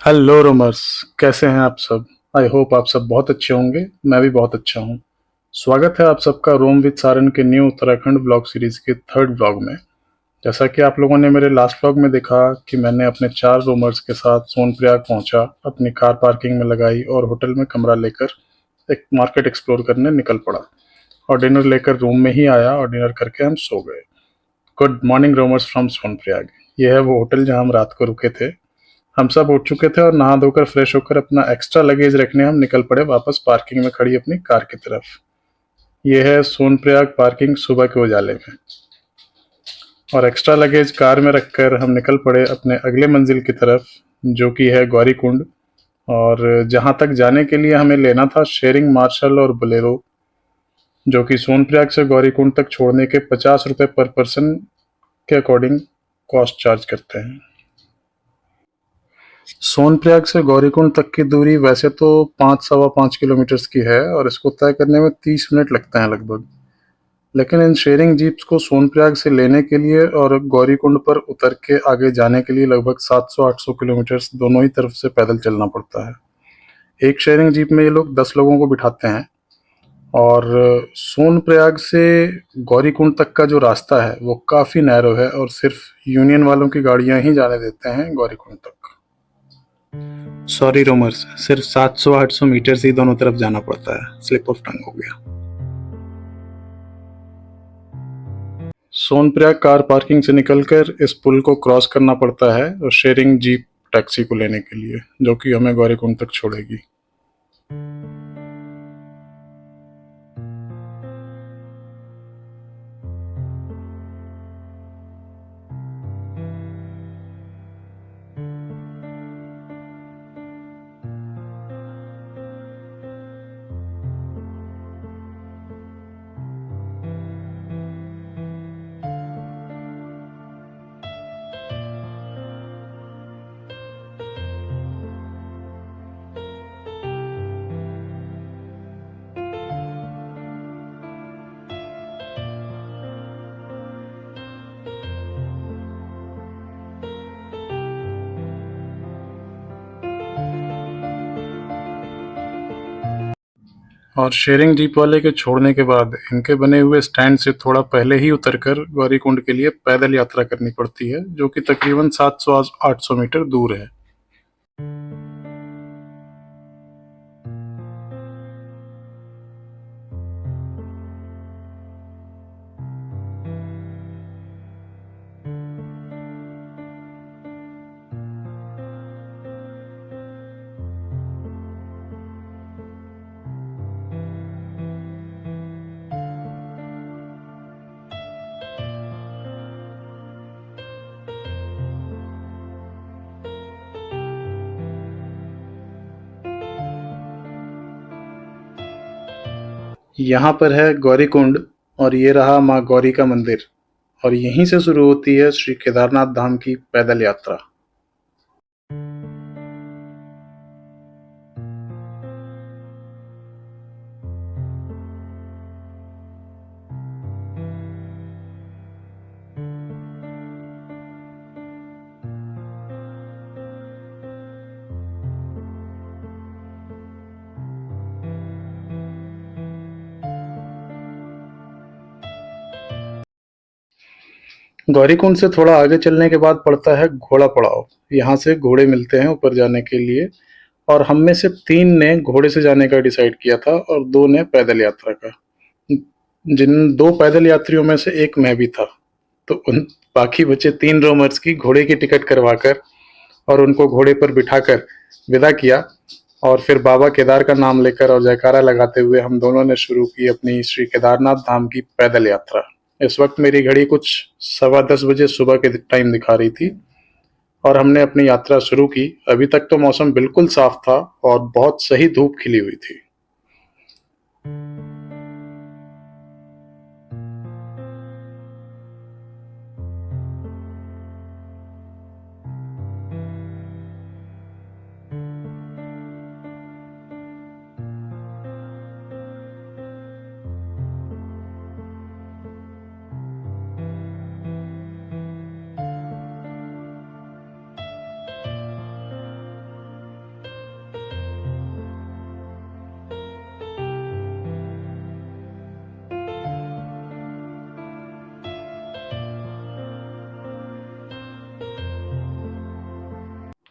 Hello रोमर्स। कैसे हैं आप सब? आई होप आप सब बहुत अच्छे होंगे। मैं भी बहुत अच्छा हूँ। स्वागत है आप सबका रोम विद सारन के न्यू उत्तराखंड व्लॉग सीरीज के थर्ड व्लॉग में। जैसा कि आप लोगों ने मेरे लास्ट व्लॉग में देखा कि मैंने अपने 4 रोमर्स के साथ सोनप्रयाग पहुंचा, अपनी कार पार्किंग में लगाई और होटल में कमरा लेकर एक मार्केट एक्सप्लोर करने निकल पड़ा और डिनर लेकर रूम में ही आया और डिनर करके हम सो गए। Good morning roamers from Sonprayag. यह है वो होटल जहां हम रात को रुके थे। हम सब उठ चुके थे और नहा धोकर फ्रेश होकर अपना एक्स्ट्रा लगेज रखने हम निकल पड़े वापस पार्किंग में खड़ी अपनी कार की तरफ। यह है सोनप्रयाग पार्किंग सुबह के उजाले में। और एक्स्ट्रा लगेज कार में रखकर हम निकल पड़े अपने अगले मंजिल की तरफ, जो कि है गौरीकुंड। और जहां तक जाने के लिए हमें लेना था शेयरिंग मार्शल और बोलेरो, जो कि सोनप्रयाग से गौरीकुंड तक छोड़ने के 50 रुपये पर पर्सन के अकॉर्डिंग कॉस्ट चार्ज करते हैं। सोनप्रयाग से गौरीकुंड तक की दूरी वैसे तो 5 सवा 5 किलोमीटर की है और इसको तय करने में 30 मिनट लगते हैं लगभग। लेकिन इन शेयरिंग जीप्स को सोनप्रयाग से लेने के लिए और गौरीकुंड पर उतर के आगे जाने के लिए लगभग 700-800 किलोमीटर दोनों ही तरफ से पैदल चलना पड़ता है। एक शेयरिंग जीप में ये लोग 10 लोगों को बिठाते हैं। और सोनप्रयाग से गौरीकुंड तक का जो रास्ता है वो काफ़ी नैरो है और सिर्फ यूनियन वालों की गाड़ियां ही जाने देते हैं गौरीकुंड तक। सॉरी रोमर्स, सिर्फ 700-800 मीटर से ही दोनों तरफ जाना पड़ता है। स्लिप ऑफ टंग हो गया। सोनप्रयाग कार पार्किंग से निकलकर इस पुल को क्रॉस करना पड़ता है और शेयरिंग जीप टैक्सी को लेने के लिए, जो कि हमें गौरीकुंड तक छोड़ेगी। और शेयरिंग जीप वाले के छोड़ने के बाद इनके बने हुए स्टैंड से थोड़ा पहले ही उतरकर गौरीकुंड के लिए पैदल यात्रा करनी पड़ती है, जो कि तकरीबन 700-800 मीटर दूर है। यहाँ पर है गौरीकुंड और ये रहा माँ गौरी का मंदिर। और यहीं से शुरू होती है श्री केदारनाथ धाम की पैदल यात्रा। गौरीकुंड से थोड़ा आगे चलने के बाद पड़ता है घोड़ा पड़ाव। यहाँ से घोड़े मिलते हैं ऊपर जाने के लिए। और हम में से 3 ने घोड़े से जाने का डिसाइड किया था और 2 ने पैदल यात्रा का। जिन 2 पैदल यात्रियों में से एक मैं भी था। तो उन बाकी बचे 3 रोमर्स की घोड़े की टिकट करवाकर और उनको घोड़े पर बिठाकर विदा किया। और फिर बाबा केदार का नाम लेकर और जयकारा लगाते हुए हम दोनों ने शुरू की अपनी श्री केदारनाथ धाम की पैदल यात्रा। इस वक्त मेरी घड़ी कुछ 10:15 बजे सुबह के टाइम दिखा रही थी और हमने अपनी यात्रा शुरू की। अभी तक तो मौसम बिल्कुल साफ था और बहुत सही धूप खिली हुई थी।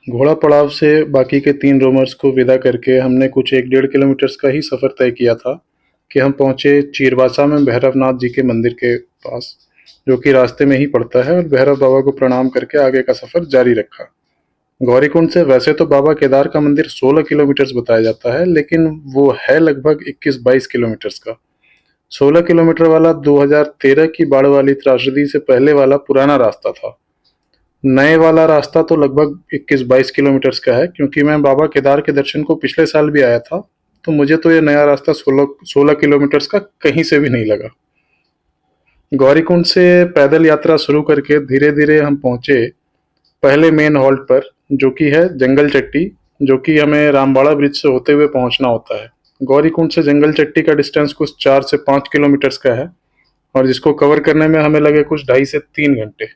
घोड़ा पड़ाव से बाकी के 3 रोमर्स को विदा करके हमने कुछ 1-1.5 किलोमीटर्स का ही सफ़र तय किया था कि हम पहुँचे चीरबासा में भैरवनाथ जी के मंदिर के पास, जो कि रास्ते में ही पड़ता है, और भैरव बाबा को प्रणाम करके आगे का सफ़र जारी रखा। गौरीकुंड से वैसे तो बाबा केदार का मंदिर 16 किलोमीटर्स बताया जाता है, लेकिन वो है लगभग 21-22 किलोमीटर्स का। 16 किलोमीटर वाला 2013 की बाढ़ वाली त्रासदी से पहले वाला पुराना रास्ता था। नए वाला रास्ता तो लगभग 21-22 किलोमीटर्स का है, क्योंकि मैं बाबा केदार के दर्शन को पिछले साल भी आया था, तो मुझे तो ये नया रास्ता 16 किलोमीटर्स का कहीं से भी नहीं लगा। गौरीकुंड से पैदल यात्रा शुरू करके धीरे धीरे हम पहुंचे पहले मेन हॉल्ट पर, जो कि है जंगल चट्टी, जो कि हमें रामबाड़ा ब्रिज से होते हुए पहुंचना होता है। गौरीकुंड से जंगल चट्टी का डिस्टेंस कुछ 4 से 5 किलोमीटर्स का है, और जिसको कवर करने में हमें लगे कुछ 2.5 से 3 घंटे।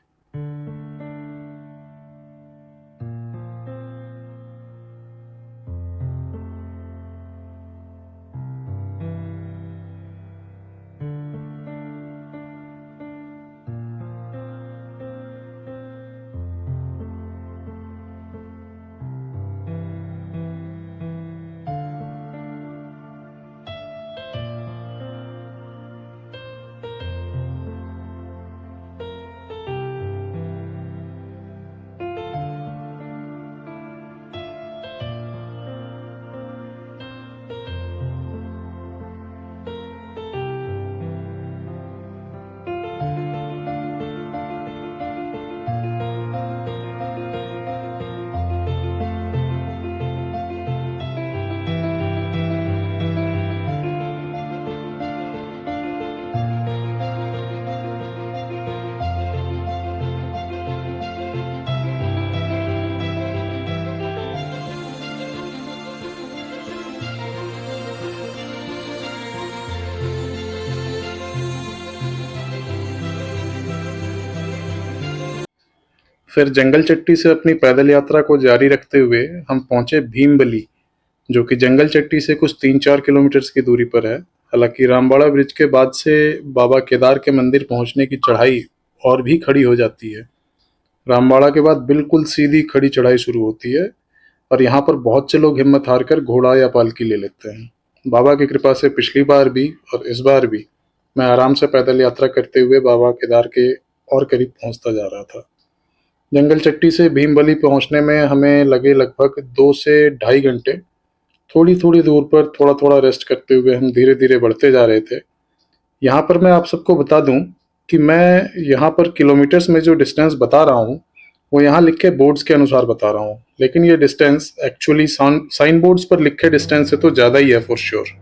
फिर जंगल चट्टी से अपनी पैदल यात्रा को जारी रखते हुए हम पहुंचे भीमबली, जो कि जंगल चट्टी से कुछ 3-4 किलोमीटर्स की दूरी पर है। हालांकि रामबाड़ा ब्रिज के बाद से बाबा केदार के मंदिर पहुंचने की चढ़ाई और भी खड़ी हो जाती है। रामबाड़ा के बाद बिल्कुल सीधी खड़ी चढ़ाई शुरू होती है, और यहाँ पर बहुत से लोग हिम्मत हार कर घोड़ा या पालकी ले लेते हैं। बाबा की कृपा से पिछली बार भी और इस बार भी मैं आराम से पैदल यात्रा करते हुए बाबा केदार के और करीब पहुंचता जा रहा था। जंगल चट्टी से भीमबली पहुंचने में हमें लगे लगभग 2 से ढाई घंटे। थोड़ी थोड़ी दूर पर थोड़ा थोड़ा रेस्ट करते हुए हम धीरे धीरे बढ़ते जा रहे थे। यहाँ पर मैं आप सबको बता दूं कि मैं यहाँ पर किलोमीटर्स में जो डिस्टेंस बता रहा हूँ, वो यहाँ लिखे बोर्ड्स के अनुसार बता रहा हूँ, लेकिन ये डिस्टेंस एक्चुअली साइन बोर्ड्स पर लिखे डिस्टेंस से तो ज़्यादा ही है फॉर श्योर।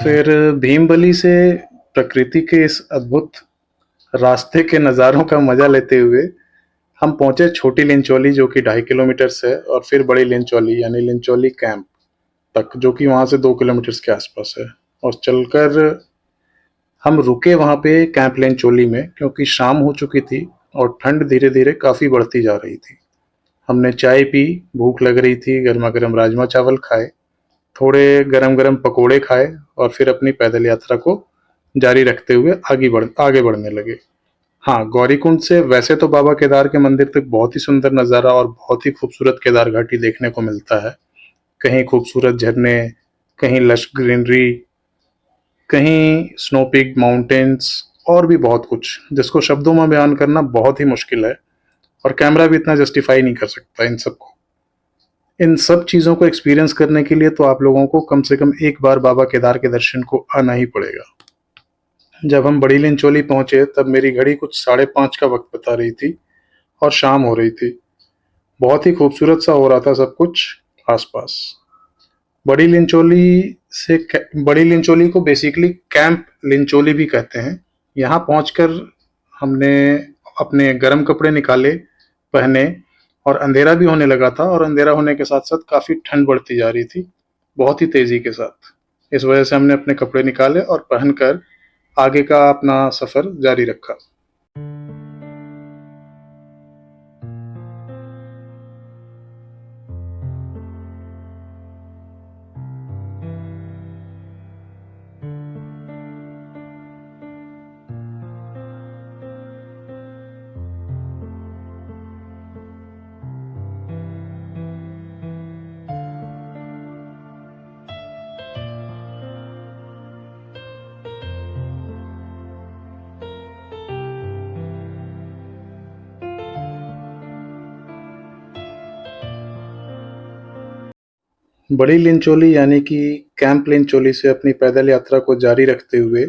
फिर भीमबली से प्रकृति के इस अद्भुत रास्ते के नज़ारों का मजा लेते हुए हम पहुंचे छोटी लिंचौली, जो कि 2.5 किलोमीटर है, और फिर बड़ी लिंचौली यानी लिंचौली कैंप तक, जो कि वहां से 2 किलोमीटर के आसपास है। और चलकर हम रुके वहां पे कैंप लिंचौली में, क्योंकि शाम हो चुकी थी और ठंड धीरे धीरे काफ़ी बढ़ती जा रही थी। हमने चाय पी, भूख लग रही थी, गर्मा गर्म राजमा चावल खाए, थोड़े गरम गरम पकोड़े खाए, और फिर अपनी पैदल यात्रा को जारी रखते हुए आगे बढ़ने लगे। हाँ, गौरीकुंड से वैसे तो बाबा केदार के मंदिर तक बहुत ही सुंदर नज़ारा और बहुत ही खूबसूरत केदार घाटी देखने को मिलता है। कहीं खूबसूरत झरने, कहीं लश ग्रीनरी, कहीं स्नो पीक माउंटेन्स, और भी बहुत कुछ जिसको शब्दों में बयान करना बहुत ही मुश्किल है, और कैमरा भी इतना जस्टिफाई नहीं कर सकता इन सबको। इन सब चीज़ों को एक्सपीरियंस करने के लिए तो आप लोगों को कम से कम एक बार बाबा केदार के दर्शन को आना ही पड़ेगा। जब हम बड़ी लिंचोली पहुंचे तब मेरी घड़ी कुछ 5:30 का वक्त बता रही थी और शाम हो रही थी। बहुत ही खूबसूरत सा हो रहा था सब कुछ आसपास। बड़ी लिंचोली बड़ी लिंचोली को बेसिकली कैंप लिंचोली भी कहते हैं। यहाँ पहुंचकर हमने अपने गर्म कपड़े निकाले, पहने, और अंधेरा भी होने लगा था, और अंधेरा होने के साथ साथ काफी ठंड बढ़ती जा रही थी, बहुत ही तेजी के साथ। इस वजह से हमने अपने कपड़े निकाले और पहनकर आगे का अपना सफर जारी रखा। बड़ी लिंचोली यानी कि कैंप लिंचोली से अपनी पैदल यात्रा को जारी रखते हुए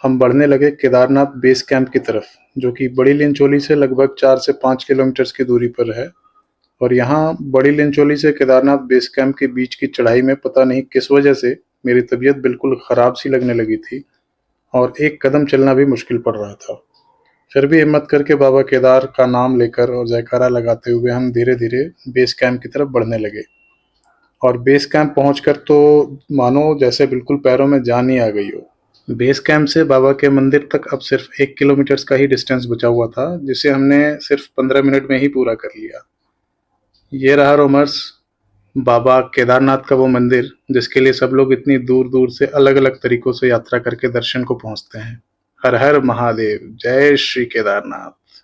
हम बढ़ने लगे केदारनाथ बेस कैंप की तरफ, जो कि बड़ी लिंचोली से लगभग 4 से 5 किलोमीटर की दूरी पर है। और यहाँ बड़ी लिंचोली से केदारनाथ बेस कैंप के बीच की चढ़ाई में पता नहीं किस वजह से मेरी तबीयत बिल्कुल खराब सी लगने लगी थी और एक कदम चलना भी मुश्किल पड़ रहा था। फिर भी हिम्मत करके बाबा केदार का नाम लेकर और जयकारा लगाते हुए हम धीरे धीरे बेस कैंप की तरफ बढ़ने लगे। और बेस कैंप पहुंचकर तो मानो जैसे बिल्कुल पैरों में जान ही आ गई हो। बेस कैंप से बाबा के मंदिर तक अब सिर्फ 1 किलोमीटर का ही डिस्टेंस बचा हुआ था, जिसे हमने सिर्फ 15 मिनट में ही पूरा कर लिया। ये रहा रोमर्स, बाबा केदारनाथ का वो मंदिर जिसके लिए सब लोग इतनी दूर दूर से अलग अलग तरीकों से यात्रा करके दर्शन को पहुंचते हैं। हर हर महादेव, जय श्री केदारनाथ।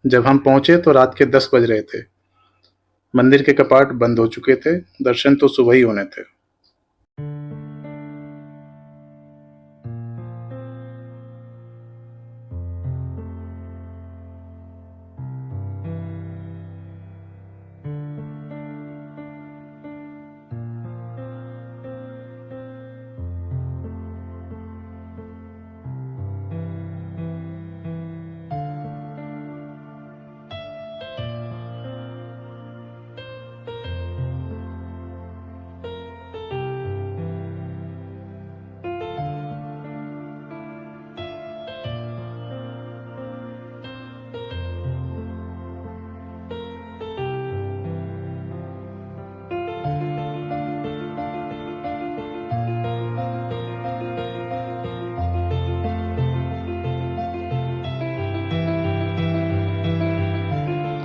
जब हम पहुंचे तो रात के 10 बज रहे थे। मंदिर के कपाट बंद हो चुके थे, दर्शन तो सुबह ही होने थे।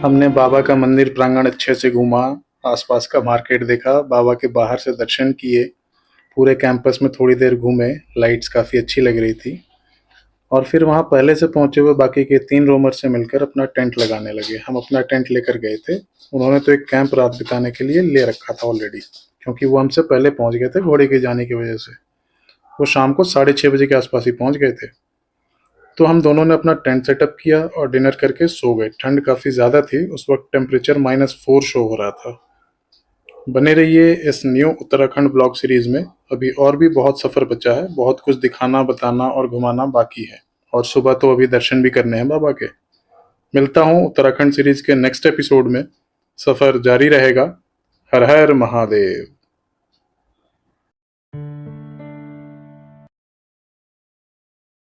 हमने बाबा का मंदिर प्रांगण अच्छे से घूमा, आसपास का मार्केट देखा, बाबा के बाहर से दर्शन किए, पूरे कैंपस में थोड़ी देर घूमे, लाइट्स काफ़ी अच्छी लग रही थी। और फिर वहाँ पहले से पहुंचे हुए बाकी के 3 रोमर से मिलकर अपना टेंट लगाने लगे। हम अपना टेंट लेकर गए थे, उन्होंने तो एक कैंप रात बिताने के लिए ले रखा था ऑलरेडी, क्योंकि वो हमसे पहले पहुंच गए थे घोड़े के जाने की वजह से। वो शाम को 6:30 बजे के आसपास ही पहुंच गए थे। तो हम दोनों ने अपना टेंट सेटअप किया और डिनर करके सो गए। ठंड काफ़ी ज़्यादा थी, उस वक्त टेम्परेचर -4 शो हो रहा था। बने रहिए इस न्यू उत्तराखंड ब्लॉग सीरीज में, अभी और भी बहुत सफ़र बचा है, बहुत कुछ दिखाना, बताना और घुमाना बाकी है। और सुबह तो अभी दर्शन भी करने हैं बाबा के। मिलता हूँ उत्तराखंड सीरीज के नेक्स्ट एपिसोड में, सफ़र जारी रहेगा। हर हर महादेव।